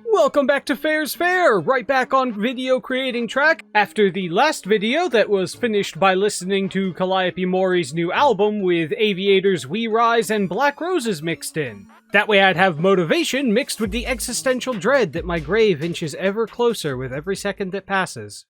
Welcome back to Fair's Fair, right back on video creating track after the last video that was finished by listening to Calliope Mori's new album with Aviator's We Rise and Black Roses mixed in. That way I'd have motivation mixed with the existential dread that my grave inches ever closer with every second that passes.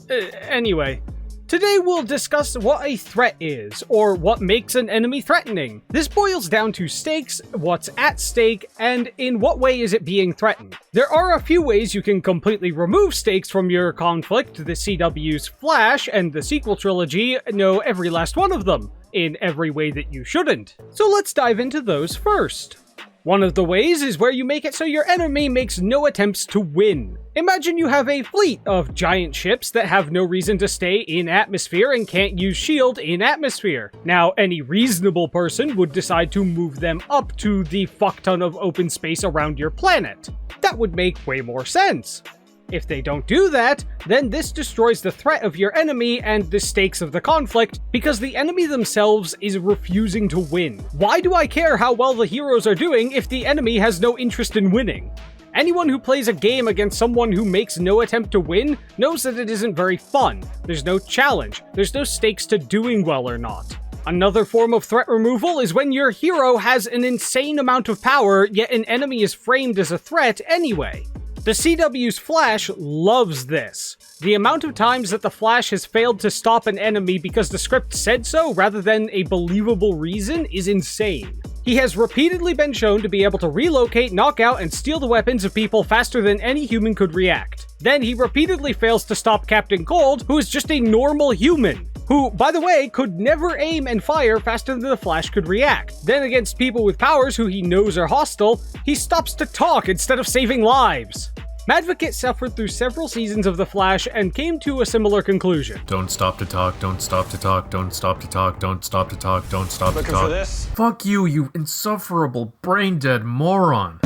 Anyway, today we'll discuss what a threat is, or what makes an enemy threatening. This boils down to stakes, what's at stake, and in what way is it being threatened. There are a few ways you can completely remove stakes from your conflict. The CW's Flash and the sequel trilogy know every last one of them, in every way that you shouldn't. So let's dive into those first. One of the ways is where you make it so your enemy makes no attempts to win. Imagine you have a fleet of giant ships that have no reason to stay in atmosphere and can't use shield in atmosphere. Now, any reasonable person would decide to move them up to the fuckton of open space around your planet. That would make way more sense. If they don't do that, then this destroys the threat of your enemy and the stakes of the conflict, because the enemy themselves is refusing to win. Why do I care how well the heroes are doing if the enemy has no interest in winning? Anyone who plays a game against someone who makes no attempt to win knows that it isn't very fun. There's no challenge. There's no stakes to doing well or not. Another form of threat removal is when your hero has an insane amount of power, yet an enemy is framed as a threat anyway. The CW's Flash loves this. The amount of times that the Flash has failed to stop an enemy because the script said so rather than a believable reason is insane. He has repeatedly been shown to be able to relocate, knock out, and steal the weapons of people faster than any human could react. Then he repeatedly fails to stop Captain Cold, who is just a normal human, who, by the way, could never aim and fire faster than the Flash could react. Then against people with powers who he knows are hostile, he stops to talk instead of saving lives. Madvocate suffered through several seasons of The Flash and came to a similar conclusion. Don't stop to talk, don't stop to talk, don't stop to talk, don't stop to talk, don't stop to Looking talk. for this? Fuck you, you insufferable, brain-dead moron.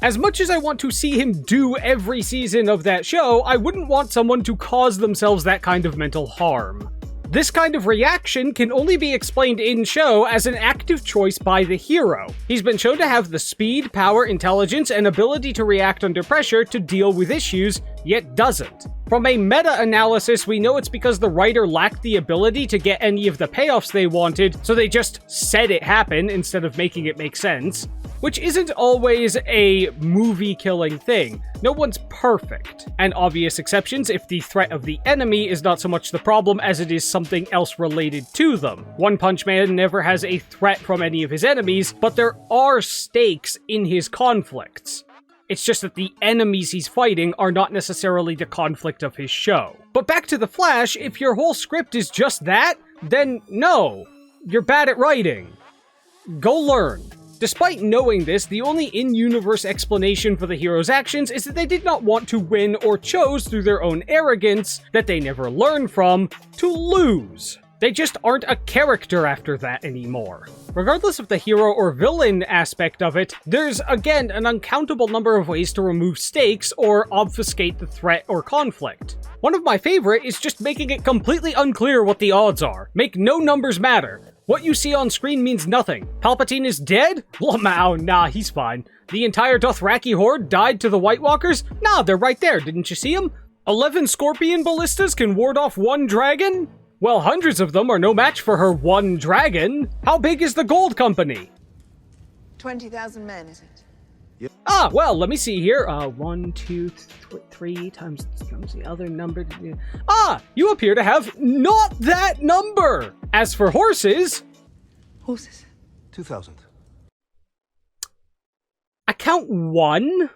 As much as I want to see him do every season of that show, I wouldn't want someone to cause themselves that kind of mental harm. This kind of reaction can only be explained in show as an active choice by the hero. He's been shown to have the speed, power, intelligence, and ability to react under pressure to deal with issues, yet doesn't. From a meta-analysis, we know it's because the writer lacked the ability to get any of the payoffs they wanted, so they just said it happened instead of making it make sense. Which isn't always a movie-killing thing. No one's perfect. And obvious exceptions if the threat of the enemy is not so much the problem as it is something else related to them. One Punch Man never has a threat from any of his enemies, but there are stakes in his conflicts. It's just that the enemies he's fighting are not necessarily the conflict of his show. But back to The Flash, if your whole script is just that, then no. You're bad at writing. Go learn. Despite knowing this, the only in-universe explanation for the hero's actions is that they did not want to win or chose through their own arrogance, that they never learned from, to lose. They just aren't a character after that anymore. Regardless of the hero or villain aspect of it, there's again an uncountable number of ways to remove stakes or obfuscate the threat or conflict. One of my favorite is just making it completely unclear what the odds are. Make no numbers matter. What you see on screen means nothing. Palpatine is dead? Lamau, nah, he's fine. The entire Dothraki horde died to the White Walkers? Nah, they're right there, didn't you see them? 11 Scorpion ballistas can ward off one dragon? Well, hundreds of them are no match for her one dragon. How big is the Gold Company? 20,000 men, is it? Ah, well, let me see here. 1, 2, 3 times the other number. Ah, you appear to have not that number. As for horses... Horses? 2,000. I count 1.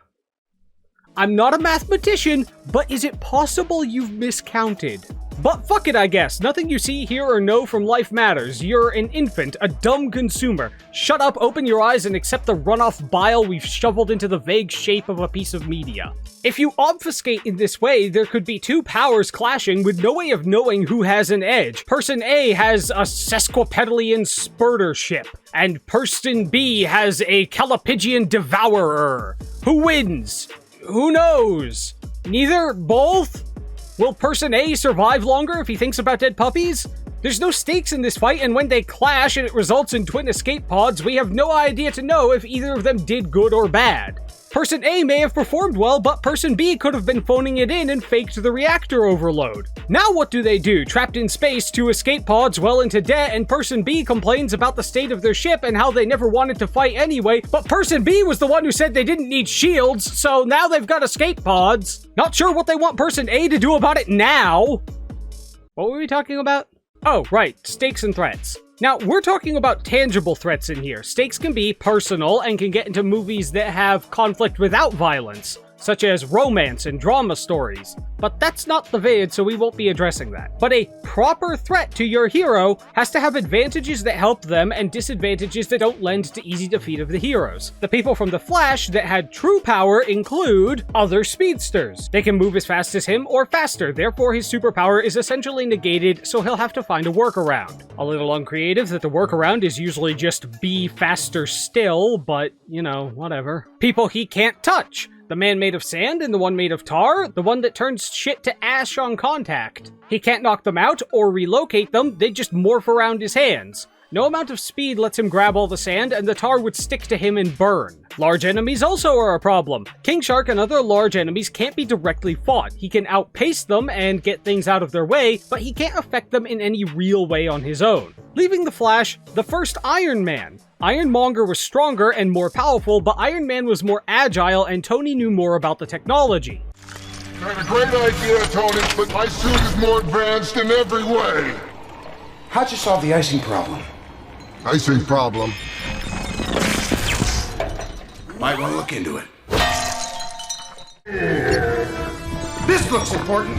I'm not a mathematician, but is it possible you've miscounted? But fuck it, I guess. Nothing you see, hear, or know from life matters. You're an infant, a dumb consumer. Shut up, open your eyes, and accept the runoff bile we've shoveled into the vague shape of a piece of media. If you obfuscate in this way, there could be two powers clashing with no way of knowing who has an edge. Person A has a sesquipedalian spurter ship, and Person B has a Calipigian devourer. Who wins? Who knows? Neither? Both? Will Person A survive longer if he thinks about dead puppies? There's no stakes in this fight, and when they clash and it results in twin escape pods, we have no idea to know if either of them did good or bad. Person A may have performed well, but Person B could have been phoning it in and faked the reactor overload. Now what do? Trapped in space, 2 escape pods well into debt, and Person B complains about the state of their ship and how they never wanted to fight anyway, but Person B was the one who said they didn't need shields, so now they've got escape pods. Not sure what they want Person A to do about it now. What were we talking about? Oh, right, stakes and threats. Now, we're talking about tangible threats in here. Stakes can be personal and can get into movies that have conflict without violence, such as romance and drama stories. But that's not the vid, so we won't be addressing that. But a proper threat to your hero has to have advantages that help them and disadvantages that don't lend to easy defeat of the heroes. The people from The Flash that had true power include other speedsters. They can move as fast as him or faster, therefore his superpower is essentially negated, so he'll have to find a workaround. A little uncreative that the workaround is usually just be faster still, but, you know, whatever. People he can't touch. The man made of sand and the one made of tar, the one that turns shit to ash on contact. He can't knock them out or relocate them, they just morph around his hands. No amount of speed lets him grab all the sand, and the tar would stick to him and burn. Large enemies also are a problem. King Shark and other large enemies can't be directly fought. He can outpace them and get things out of their way, but he can't affect them in any real way on his own. Leaving the Flash, the first Iron Man. Ironmonger was stronger and more powerful, but Iron Man was more agile and Tony knew more about the technology. You had a great idea, Tony, but my suit is more advanced in every way. How'd you solve the icing problem? Icing problem. Might want to look into it. This looks important.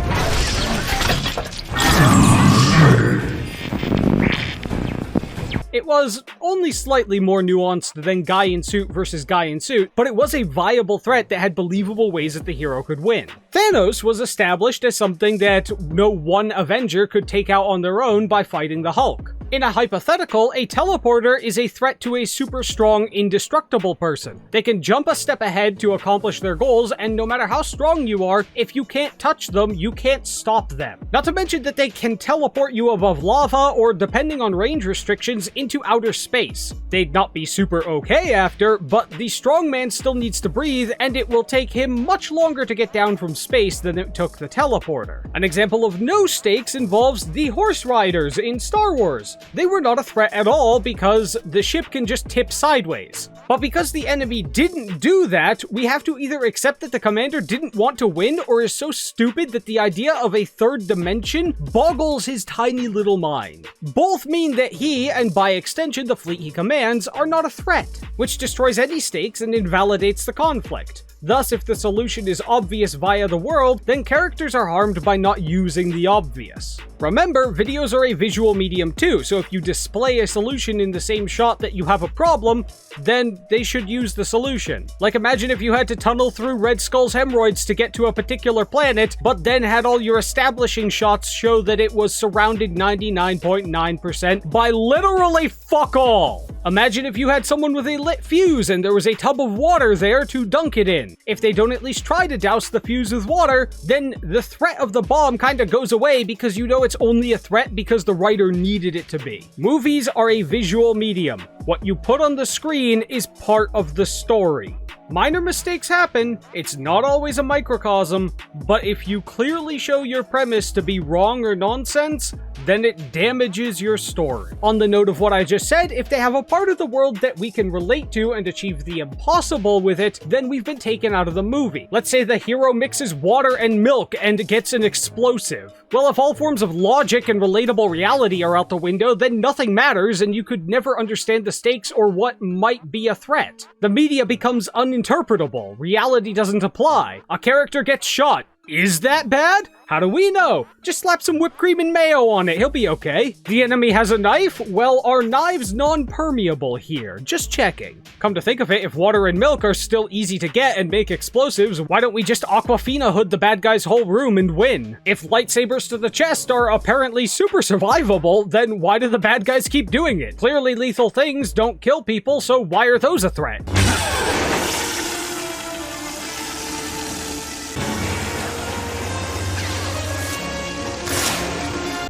It was only slightly more nuanced than guy in suit versus guy in suit, but it was a viable threat that had believable ways that the hero could win. Thanos was established as something that no one Avenger could take out on their own by fighting the Hulk. In a hypothetical, a teleporter is a threat to a super strong, indestructible person. They can jump a step ahead to accomplish their goals, and no matter how strong you are, if you can't touch them, you can't stop them. Not to mention that they can teleport you above lava, or depending on range restrictions, into outer space. They'd not be super okay after, but the strong man still needs to breathe, and it will take him much longer to get down from space than it took the teleporter. An example of no stakes involves the Horse Riders in Star Wars. They were not a threat at all because the ship can just tip sideways. But because the enemy didn't do that, we have to either accept that the commander didn't want to win or is so stupid that the idea of a third dimension boggles his tiny little mind. Both mean that he, and by extension the fleet he commands, are not a threat, which destroys any stakes and invalidates the conflict. Thus, if the solution is obvious via the world, then characters are harmed by not using the obvious. Remember, videos are a visual medium too, so if you display a solution in the same shot that you have a problem, then they should use the solution. Like imagine if you had to tunnel through Red Skull's hemorrhoids to get to a particular planet, but then had all your establishing shots show that it was surrounded 99.9% by literally fuck all. Imagine if you had someone with a lit fuse and there was a tub of water there to dunk it in. If they don't at least try to douse the fuse with water, then the threat of the bomb kinda goes away because you know it's only a threat because the writer needed it to be. Movies are a visual medium. What you put on the screen is part of the story. Minor mistakes happen, it's not always a microcosm, but if you clearly show your premise to be wrong or nonsense, then it damages your story. On the note of what I just said, if they have a part of the world that we can relate to and achieve the impossible with it, then we've been taken out of the movie. Let's say the hero mixes water and milk and gets an explosive. Well, if all forms of logic and relatable reality are out the window, then nothing matters and you could never understand the stakes or what might be a threat. The media becomes uninterpretable. Reality doesn't apply. A character gets shot. Is that bad? How do we know? Just slap some whipped cream and mayo on it, he'll be okay. The enemy has a knife? Well, are knives non-permeable here? Just checking. Come to think of it, if water and milk are still easy to get and make explosives, why don't we just Aquafina hood the bad guy's whole room and win? If lightsabers to the chest are apparently super survivable, then why do the bad guys keep doing it? Clearly lethal things don't kill people, so why are those a threat?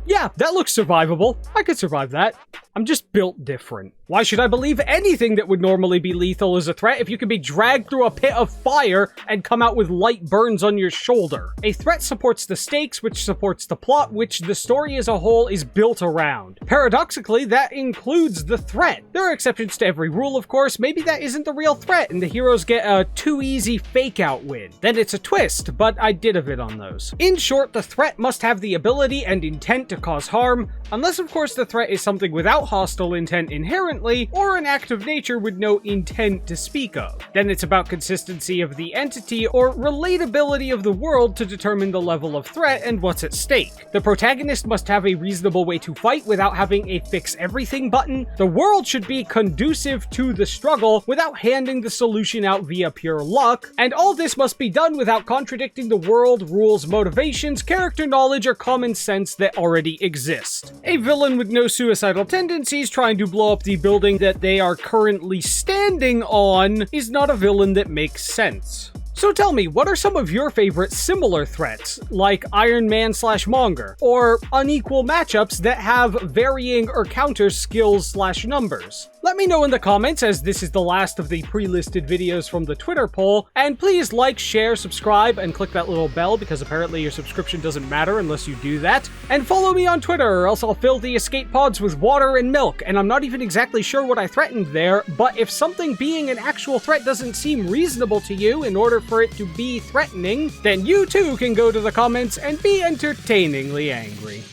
Yeah, Yeah, that looks survivable. I could survive that. I'm just built different. Why should I believe anything that would normally be lethal is a threat if you can be dragged through a pit of fire and come out with light burns on your shoulder? A threat supports the stakes, which supports the plot, which the story as a whole is built around. Paradoxically, that includes the threat. There are exceptions to every rule, of course. Maybe that isn't the real threat and the heroes get a too easy fake-out win. Then it's a twist, but I did a vid on those. In short, the threat must have the ability and intent to cause harm, unless of course the threat is something without hostile intent inherently, or an act of nature with no intent to speak of. Then it's about consistency of the entity or relatability of the world to determine the level of threat and what's at stake. The protagonist must have a reasonable way to fight without having a fix everything button. The world should be conducive to the struggle without handing the solution out via pure luck, and all this must be done without contradicting the world, rules, motivations, character knowledge, or common sense that already exist. A villain with no suicidal tendencies trying to blow up the building that they are currently standing on is not a villain that makes sense. So tell me, what are some of your favorite similar threats, like Iron Man / Monger, or unequal matchups that have varying or counter skills / numbers? Let me know in the comments, as this is the last of the pre-listed videos from the Twitter poll, and please like, share, subscribe, and click that little bell because apparently your subscription doesn't matter unless you do that. And follow me on Twitter, or else I'll fill the escape pods with water and milk, and I'm not even exactly sure what I threatened there, but if something being an actual threat doesn't seem reasonable to you in order for it to be threatening, then you too can go to the comments and be entertainingly angry.